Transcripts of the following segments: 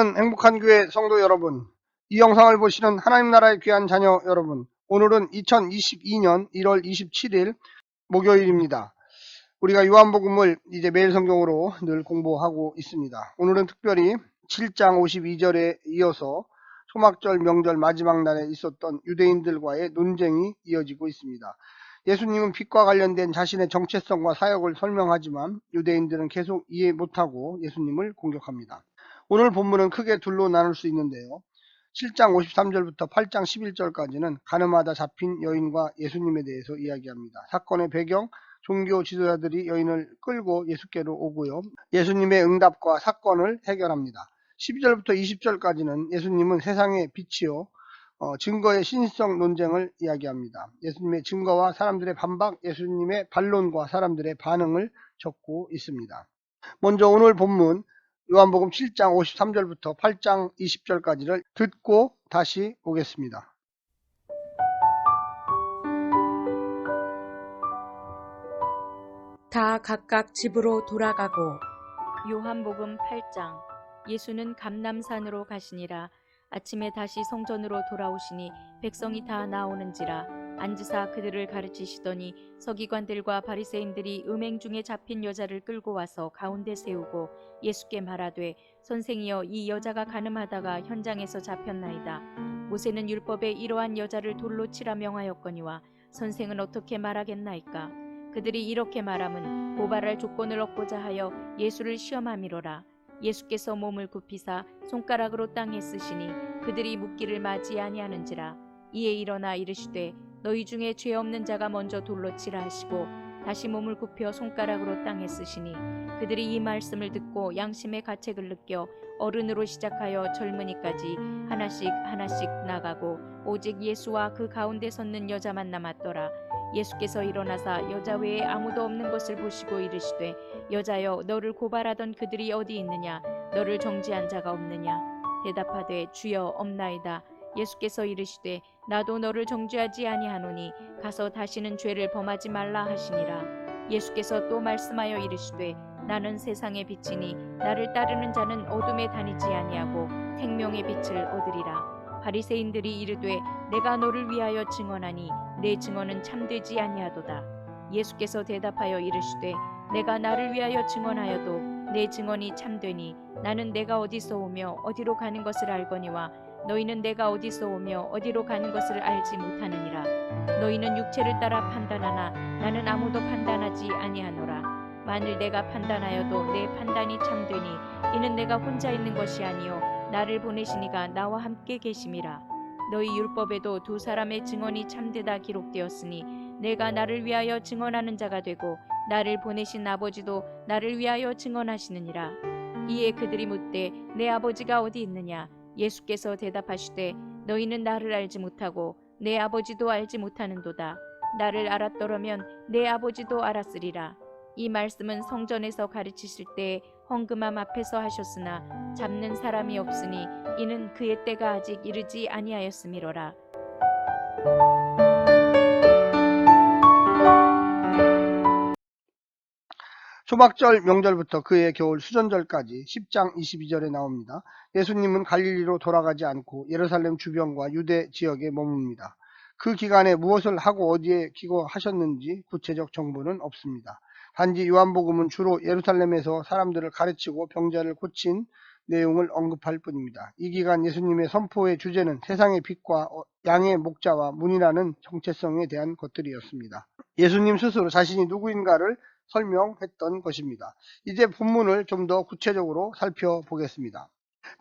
사랑하는 행복한 교회 성도 여러분, 이 영상을 보시는 하나님 나라의 귀한 자녀 여러분, 오늘은 2022년 1월 27일 목요일입니다. 우리가 요한복음을 이제 매일 성경으로 늘 공부하고 있습니다. 오늘은 특별히 7장 52절에 이어서 초막절 명절 마지막 날에 있었던 유대인들과의 논쟁이 이어지고 있습니다. 예수님은 빛과 관련된 자신의 정체성과 사역을 설명하지만 유대인들은 계속 이해 못하고 예수님을 공격합니다. 오늘 본문은 크게 둘로 나눌 수 있는데요. 7장 53절부터 8장 11절까지는 가늠하다 잡힌 여인과 예수님에 대해서 이야기합니다. 사건의 배경, 종교 지도자들이 여인을 끌고 예수께로 오고요. 예수님의 응답과 사건을 해결합니다. 12절부터 20절까지는 예수님은 세상의 빛이요, 증거의 신실성 논쟁을 이야기합니다. 예수님의 증거와 사람들의 반박, 예수님의 반론과 사람들의 반응을 적고 있습니다. 먼저 오늘 본문 요한복음 7장 53절부터 8장 20절까지를 듣고 다시 보겠습니다. 다 각각 집으로 돌아가고. 요한복음 8장. 예수는 감람산으로 가시니라. 아침에 다시 성전으로 돌아오시니 백성이 다 나오는지라. 앉으사 그들을 가르치시더니 서기관들과 바리새인들이 음행 중에 잡힌 여자를 끌고 와서 가운데 세우고 예수께 말하되, 선생이여, 이 여자가 간음하다가 현장에서 잡혔나이다. 모세는 율법에 이러한 여자를 돌로 치라 명하였거니와 선생은 어떻게 말하겠나이까? 그들이 이렇게 말함은 고발할 조건을 얻고자 하여 예수를 시험함이로라. 예수께서 몸을 굽히사 손가락으로 땅에 쓰시니 그들이 묻기를 맞이 아니하는지라. 이에 일어나 이르시되, 너희 중에 죄 없는 자가 먼저 돌로 치라 하시고 다시 몸을 굽혀 손가락으로 땅에 쓰시니 그들이 이 말씀을 듣고 양심의 가책을 느껴 어른으로 시작하여 젊은이까지 하나씩 나가고 오직 예수와 그 가운데 섰는 여자만 남았더라. 예수께서 일어나사 여자 외에 아무도 없는 것을 보시고 이르시되, 여자여, 너를 고발하던 그들이 어디 있느냐? 너를 정죄한 자가 없느냐? 대답하되, 주여, 없나이다. 예수께서 이르시되, 나도 너를 정죄하지 아니하노니 가서 다시는 죄를 범하지 말라 하시니라. 예수께서 또 말씀하여 이르시되, 나는 세상의 빛이니 나를 따르는 자는 어둠에 다니지 아니하고 생명의 빛을 얻으리라. 바리새인들이 이르되, 내가 너를 위하여 증언하니 내 증언은 참되지 아니하도다. 예수께서 대답하여 이르시되, 내가 나를 위하여 증언하여도 내 증언이 참되니 나는 내가 어디서 오며 어디로 가는 것을 알거니와 너희는 내가 어디서 오며 어디로 가는 것을 알지 못하느니라. 너희는 육체를 따라 판단하나 나는 아무도 판단하지 아니하노라. 만일 내가 판단하여도 내 판단이 참되니 이는 내가 혼자 있는 것이 아니요 나를 보내시니가 나와 함께 계심이라. 너희 율법에도 두 사람의 증언이 참되다 기록되었으니 내가 나를 위하여 증언하는 자가 되고 나를 보내신 아버지도 나를 위하여 증언하시느니라. 이에 그들이 묻되, 내 아버지가 어디 있느냐? 예수께서 대답하시되, 너희는 나를 알지 못하고 내 아버지도 알지 못하는도다. 나를 알았더라면 내 아버지도 알았으리라. 이 말씀은 성전에서 가르치실 때 헌금함 앞에서 하셨으나 잡는 사람이 없으니 이는 그의 때가 아직 이르지 아니하였음이로라. 초막절 명절부터 그의 겨울 수전절까지 10장 22절에 나옵니다. 예수님은 갈릴리로 돌아가지 않고 예루살렘 주변과 유대 지역에 머뭅니다. 그 기간에 무엇을 하고 어디에 기거하셨는지 구체적 정보는 없습니다. 단지 요한복음은 주로 예루살렘에서 사람들을 가르치고 병자를 고친 내용을 언급할 뿐입니다. 이 기간 예수님의 선포의 주제는 세상의 빛과 양의 목자와 문이라는 정체성에 대한 것들이었습니다. 예수님 스스로 자신이 누구인가를 설명했던 것입니다. 이제 본문을 좀 더 구체적으로 살펴보겠습니다.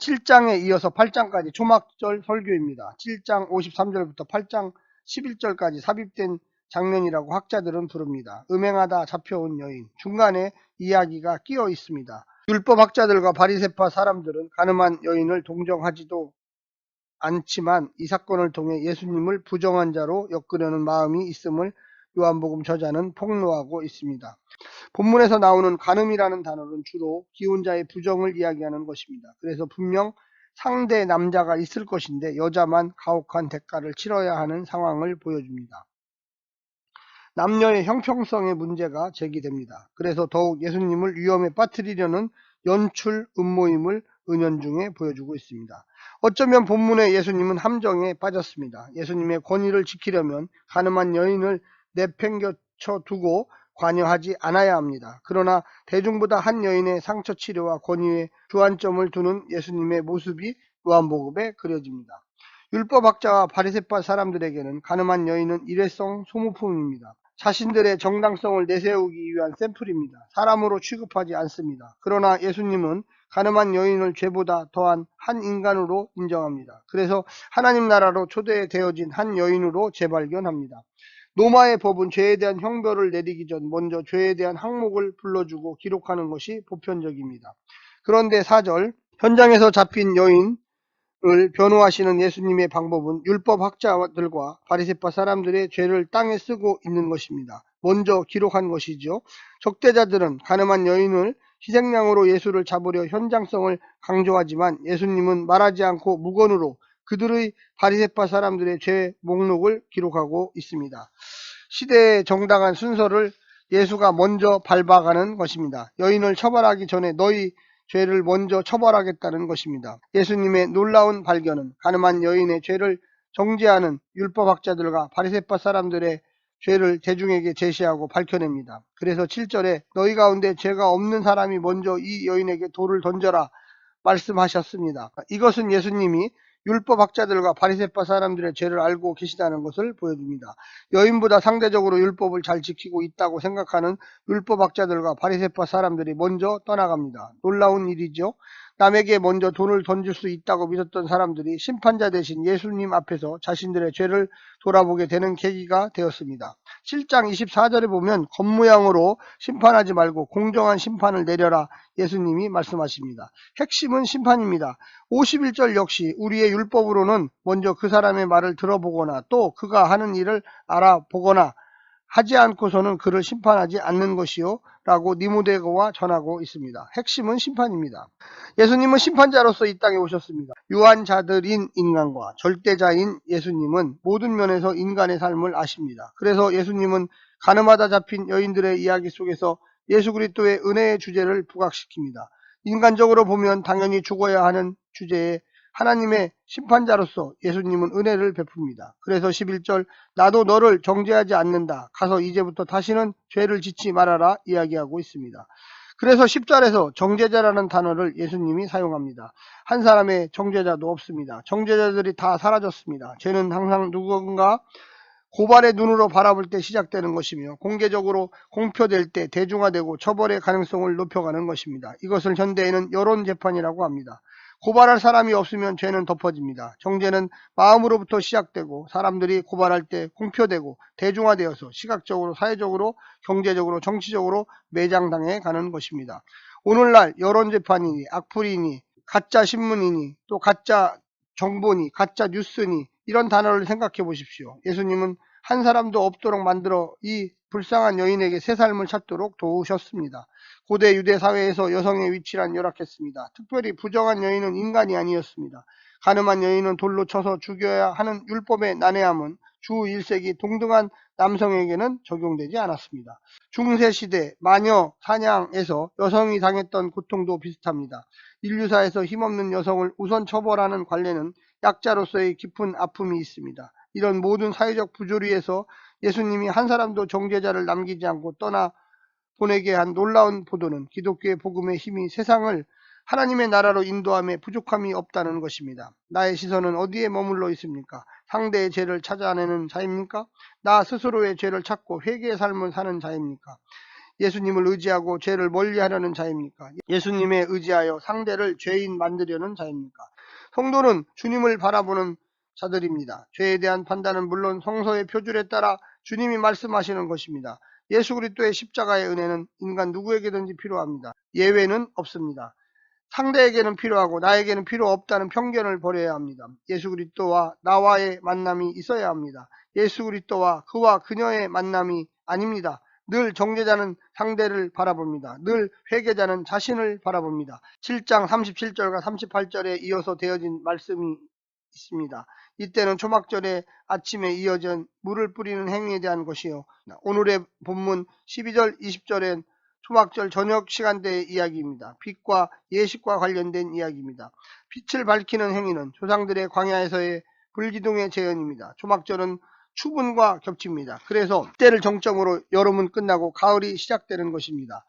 7장에 이어서 8장까지 초막절 설교입니다. 7장 53절부터 8장 11절까지 삽입된 장면이라고 학자들은 부릅니다. 음행하다 잡혀온 여인, 중간에 이야기가 끼어 있습니다. 율법학자들과 바리새파 사람들은 간음한 여인을 동정하지도 않지만 이 사건을 통해 예수님을 부정한 자로 엮으려는 마음이 있음을 요한복음 저자는 폭로하고 있습니다. 본문에서 나오는 간음이라는 단어는 주로 기혼자의 부정을 이야기하는 것입니다. 그래서 분명 상대 남자가 있을 것인데 여자만 가혹한 대가를 치러야 하는 상황을 보여줍니다. 남녀의 형평성의 문제가 제기됩니다. 그래서 더욱 예수님을 위험에 빠뜨리려는 연출 음모임을 은연중에 보여주고 있습니다. 어쩌면 본문의 예수님은 함정에 빠졌습니다. 예수님의 권위를 지키려면 가늠한 여인을 내팽겨쳐 두고 관여하지 않아야 합니다. 그러나 대중보다 한 여인의 상처 치료와 권위에 주안점을 두는 예수님의 모습이 요한복음에 그려집니다. 율법학자와 바리새파 사람들에게는 가늠한 여인은 일회성 소모품입니다. 자신들의 정당성을 내세우기 위한 샘플입니다. 사람으로 취급하지 않습니다. 그러나 예수님은 가늠한 여인을 죄보다 더한 한 인간으로 인정합니다. 그래서 하나님 나라로 초대되어진 한 여인으로 재발견합니다. 노마의 법은 죄에 대한 형벌을 내리기 전 먼저 죄에 대한 항목을 불러주고 기록하는 것이 보편적입니다. 그런데 4절, 현장에서 잡힌 여인을 변호하시는 예수님의 방법은 율법학자들과 바리새파 사람들의 죄를 땅에 쓰고 있는 것입니다. 먼저 기록한 것이죠. 적대자들은 가늠한 여인을 희생양으로 예수를 잡으려 현장성을 강조하지만 예수님은 말하지 않고 무건으로 그들의 바리새파 사람들의 죄 목록을 기록하고 있습니다. 시대의 정당한 순서를 예수가 먼저 밟아가는 것입니다. 여인을 처벌하기 전에 너희 죄를 먼저 처벌하겠다는 것입니다. 예수님의 놀라운 발견은 가늠한 여인의 죄를 정죄하는 율법학자들과 바리새파 사람들의 죄를 대중에게 제시하고 밝혀냅니다. 그래서 7절에 너희 가운데 죄가 없는 사람이 먼저 이 여인에게 돌을 던져라 말씀하셨습니다. 이것은 예수님이 율법학자들과 바리새파 사람들의 죄를 알고 계시다는 것을 보여줍니다. 여인보다 상대적으로 율법을 잘 지키고 있다고 생각하는 율법학자들과 바리새파 사람들이 먼저 떠나갑니다. 놀라운 일이죠. 남에게 먼저 돈을 던질 수 있다고 믿었던 사람들이 심판자 대신 예수님 앞에서 자신들의 죄를 돌아보게 되는 계기가 되었습니다. 7장 24절에 보면 겉모양으로 심판하지 말고 공정한 심판을 내려라 예수님이 말씀하십니다. 핵심은 심판입니다. 51절 역시 우리의 율법으로는 먼저 그 사람의 말을 들어보거나 또 그가 하는 일을 알아보거나 하지 않고서는 그를 심판하지 않는 것이요 라고 니모데고와 전하고 있습니다. 핵심은 심판입니다. 예수님은 심판자로서 이 땅에 오셨습니다. 유한자들인 인간과 절대자인 예수님은 모든 면에서 인간의 삶을 아십니다. 그래서 예수님은 가늠하다 잡힌 여인들의 이야기 속에서 예수 그리스도의 은혜의 주제를 부각시킵니다. 인간적으로 보면 당연히 죽어야 하는 주제에 하나님의 심판자로서 예수님은 은혜를 베풉니다. 그래서 11절 나도 너를 정죄하지 않는다. 가서 이제부터 다시는 죄를 짓지 말아라 이야기하고 있습니다. 그래서 10절에서 정죄자라는 단어를 예수님이 사용합니다. 한 사람의 정죄자도 없습니다. 정죄자들이 다 사라졌습니다. 죄는 항상 누군가 고발의 눈으로 바라볼 때 시작되는 것이며 공개적으로 공표될 때 대중화되고 처벌의 가능성을 높여가는 것입니다. 이것을 현대에는 여론재판이라고 합니다. 고발할 사람이 없으면 죄는 덮어집니다. 정죄는 마음으로부터 시작되고 사람들이 고발할 때 공표되고 대중화되어서 시각적으로, 사회적으로, 경제적으로, 정치적으로 매장당해 가는 것입니다. 오늘날 여론재판이니 악플이니 가짜 신문이니 또 가짜 정보니 가짜 뉴스니 이런 단어를 생각해 보십시오. 예수님은 한 사람도 없도록 만들어 이 불쌍한 여인에게 새 삶을 찾도록 도우셨습니다. 고대 유대 사회에서 여성의 위치란 열악했습니다. 특별히 부정한 여인은 인간이 아니었습니다. 가늠한 여인은 돌로 쳐서 죽여야 하는 율법의 난해함은 주 1세기 동등한 남성에게는 적용되지 않았습니다. 중세시대 마녀 사냥에서 여성이 당했던 고통도 비슷합니다. 인류사에서 힘없는 여성을 우선 처벌하는 관례는 약자로서의 깊은 아픔이 있습니다. 이런 모든 사회적 부조리에서 예수님이 한 사람도 정죄자를 남기지 않고 떠나 보내게 한 놀라운 보도는 기독교의 복음의 힘이 세상을 하나님의 나라로 인도함에 부족함이 없다는 것입니다. 나의 시선은 어디에 머물러 있습니까? 상대의 죄를 찾아내는 자입니까? 나 스스로의 죄를 찾고 회개의 삶을 사는 자입니까? 예수님을 의지하고 죄를 멀리하려는 자입니까? 예수님에 의지하여 상대를 죄인 만들려는 자입니까? 성도는 주님을 바라보는 자들입니다. 죄에 대한 판단은 물론 성서의 표준에 따라 주님이 말씀하시는 것입니다. 예수 그리스도의 십자가의 은혜는 인간 누구에게든지 필요합니다. 예외는 없습니다. 상대에게는 필요하고 나에게는 필요 없다는 편견을 버려야 합니다. 예수 그리스도와 나와의 만남이 있어야 합니다. 예수 그리스도와 그와 그녀의 만남이 아닙니다. 늘 정죄자는 상대를 바라봅니다. 늘 회개자는 자신을 바라봅니다. 7장 37절과 38절에 이어서 되어진 말씀이 있습니다. 이때는 초막절의 아침에 이어진 물을 뿌리는 행위에 대한 것이요. 오늘의 본문 12절 20절엔 초막절 저녁 시간대의 이야기입니다. 빛과 예식과 관련된 이야기입니다. 빛을 밝히는 행위는 조상들의 광야에서의 불기둥의 재현입니다. 초막절은 추분과 겹칩니다. 그래서 때를 정점으로 여름은 끝나고 가을이 시작되는 것입니다.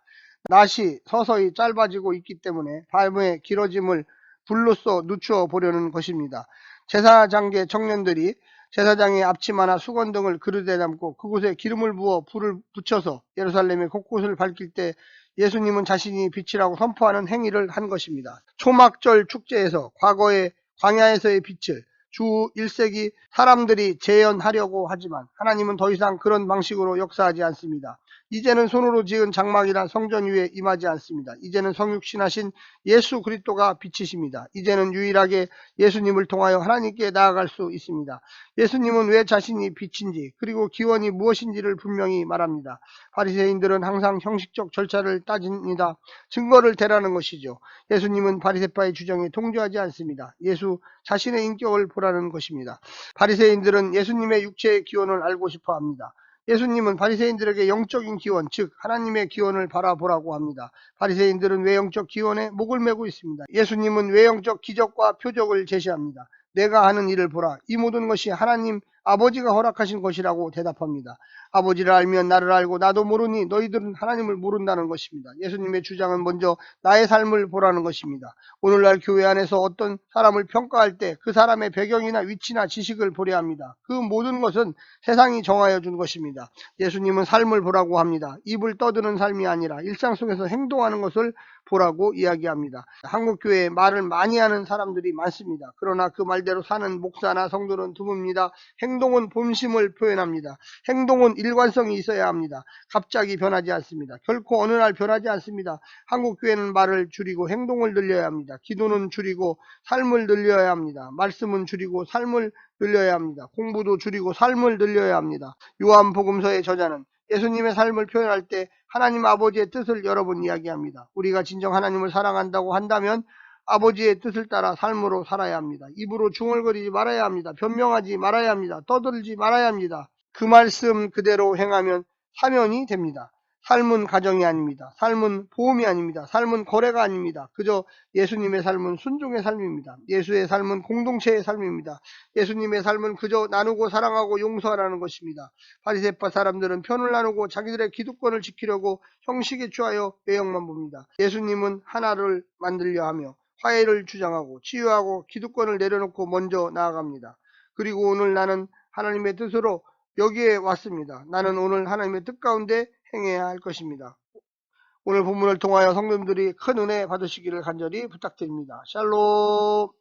낮이 서서히 짧아지고 있기 때문에 밤의 길어짐을 불로써 늦추어 보려는 것입니다. 제사장계 청년들이 제사장의 앞치마나 수건 등을 그릇에 담고 그곳에 기름을 부어 불을 붙여서 예루살렘의 곳곳을 밝힐 때 예수님은 자신이 빛이라고 선포하는 행위를 한 것입니다. 초막절 축제에서 과거의 광야에서의 빛을 주 1세기 사람들이 재현하려고 하지만 하나님은 더 이상 그런 방식으로 역사하지 않습니다. 이제는 손으로 지은 장막이나 성전 위에 임하지 않습니다. 이제는 성육신하신 예수 그리스도가 빛이십니다. 이제는 유일하게 예수님을 통하여 하나님께 나아갈 수 있습니다. 예수님은 왜 자신이 빛인지 그리고 기원이 무엇인지를 분명히 말합니다. 바리새인들은 항상 형식적 절차를 따집니다. 증거를 대라는 것이죠. 예수님은 바리새파의 주장에 동조하지 않습니다. 예수 자신의 인격을 보라는 것입니다. 바리새인들은 예수님의 육체의 기원을 알고 싶어 합니다. 예수님은 바리새인들에게 영적인 기원, 즉 하나님의 기원을 바라보라고 합니다. 바리새인들은 외형적 기원에 목을 매고 있습니다. 예수님은 외형적 기적과 표적을 제시합니다. 내가 하는 일을 보라. 이 모든 것이 하나님 아버지가 허락하신 것이라고 대답합니다. 아버지를 알면 나를 알고 나도 모르니 너희들은 하나님을 모른다는 것입니다. 예수님의 주장은 먼저 나의 삶을 보라는 것입니다. 오늘날 교회 안에서 어떤 사람을 평가할 때 그 사람의 배경이나 위치나 지식을 보려 합니다. 그 모든 것은 세상이 정하여 준 것입니다. 예수님은 삶을 보라고 합니다. 입을 떠드는 삶이 아니라 일상 속에서 행동하는 것을 보라고 이야기합니다. 한국교회에 말을 많이 하는 사람들이 많습니다. 그러나 그 말대로 사는 목사나 성도는 드뭅니다. 행동은 본심을 표현합니다. 행동은 일관성이 있어야 합니다. 갑자기 변하지 않습니다. 결코 어느 날 변하지 않습니다. 한국교회는 말을 줄이고 행동을 늘려야 합니다. 기도는 줄이고 삶을 늘려야 합니다. 말씀은 줄이고 삶을 늘려야 합니다. 공부도 줄이고 삶을 늘려야 합니다. 요한복음서의 저자는 예수님의 삶을 표현할 때 하나님 아버지의 뜻을 여러 번 이야기합니다. 우리가 진정 하나님을 사랑한다고 한다면 아버지의 뜻을 따라 삶으로 살아야 합니다. 입으로 중얼거리지 말아야 합니다. 변명하지 말아야 합니다. 떠들지 말아야 합니다. 그 말씀 그대로 행하면 사면이 됩니다. 삶은 가정이 아닙니다. 삶은 보험이 아닙니다. 삶은 거래가 아닙니다. 그저 예수님의 삶은 순종의 삶입니다. 예수의 삶은 공동체의 삶입니다. 예수님의 삶은 그저 나누고 사랑하고 용서하라는 것입니다. 바리새파 사람들은 편을 나누고 자기들의 기득권을 지키려고 형식에 취하여 외형만 봅니다. 예수님은 하나를 만들려 하며 화해를 주장하고 치유하고 기득권을 내려놓고 먼저 나아갑니다. 그리고 오늘 나는 하나님의 뜻으로 여기에 왔습니다. 나는 오늘 하나님의 뜻 가운데 행해야 할 것입니다. 오늘 본문을 통하여 성도님들이 큰 은혜 받으시기를 간절히 부탁드립니다. 샬롬.